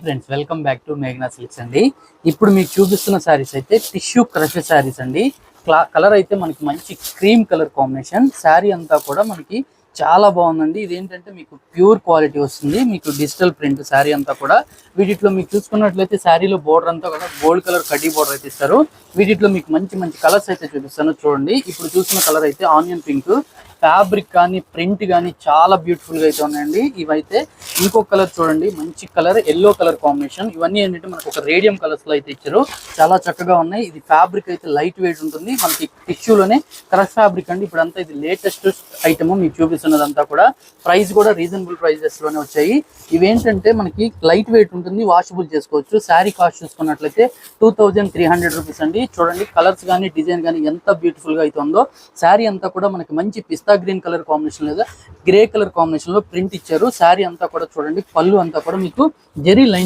Friends, welcome back to మేఘనా silks అండి. ఇప్పుడు మీకు చూపిస్తున్న శారీస్ అయితే టిష్యూ క్రష్ శారీస్ అండి. కలర్ అయితే మనకి మంచి క్రీమ్ కలర్ కాంబినేషన్. శారీ అంతా కూడా మనకి చాలా బాగుందండి. ఇదేంటంటే మీకు ప్యూర్ క్వాలిటీ వస్తుంది. మీకు డిజిటల్ ప్రింట్ శారీ అంతా కూడా. వీటిలో మీకు చూసుకున్నట్లయితే శారీలో బోర్డర్ అంతా కూడా గోల్డ్ కలర్ కడ్డీ బోర్డర్ అయితే ఇస్తారు. వీటిలో మీకు మంచి మంచి కలర్స్ అయితే చూపిస్తాను చూడండి. ఇప్పుడు చూసిన కలర్ అయితే ఆనియన్ పింక్. ఫ్యాబ్రిక్ కానీ ప్రింట్ కానీ చాలా బ్యూటిఫుల్ గా అయితే ఉన్నాయండి. ఇవైతే ఇంకొక కలర్ చూడండి, మంచి కలర్ ఎల్లో కలర్ కాంబినేషన్. ఇవన్నీ ఏంటంటే మనకు ఒక రేడియం కలర్స్ లో అయితే ఇచ్చారు. చాలా చక్కగా ఉన్నాయి. ఇది ఫ్యాబ్రిక్ అయితే లైట్ వెయిట్ ఉంటుంది. మనకి టిష్యూలోనే క్రష్ ఫ్యాబ్రిక్ అండి. ఇప్పుడు అంతా ఇది లేటెస్ట్ ఐటమ్ మీకు చూపిస్తున్నదంతా కూడా. ప్రైస్ కూడా రీజనబుల్ ప్రైజెస్ లోనే వచ్చాయి. ఇవేంటంటే మనకి లైట్ వెయిట్ ఉంటుంది, వాషబుల్ చేసుకోవచ్చు. శారీ కాస్ట్ చూసుకున్నట్లయితే 2300 రూపీస్ అండి. చూడండి కలర్స్ కానీ డిజైన్ కానీ ఎంత బ్యూటిఫుల్ గా అయితే ఉందో. శారీ అంతా కూడా మనకి మంచి పిస్తా గ్రీన్ కలర్ కాంబినేషన్ లేదా గ్రే కలర్ కాంబినేషన్ లో ప్రింట్ ఇచ్చారు. శారీ అంతా కూడా చూడండి, పళ్ళు అంతా కూడా మీకు జెరీ లైన్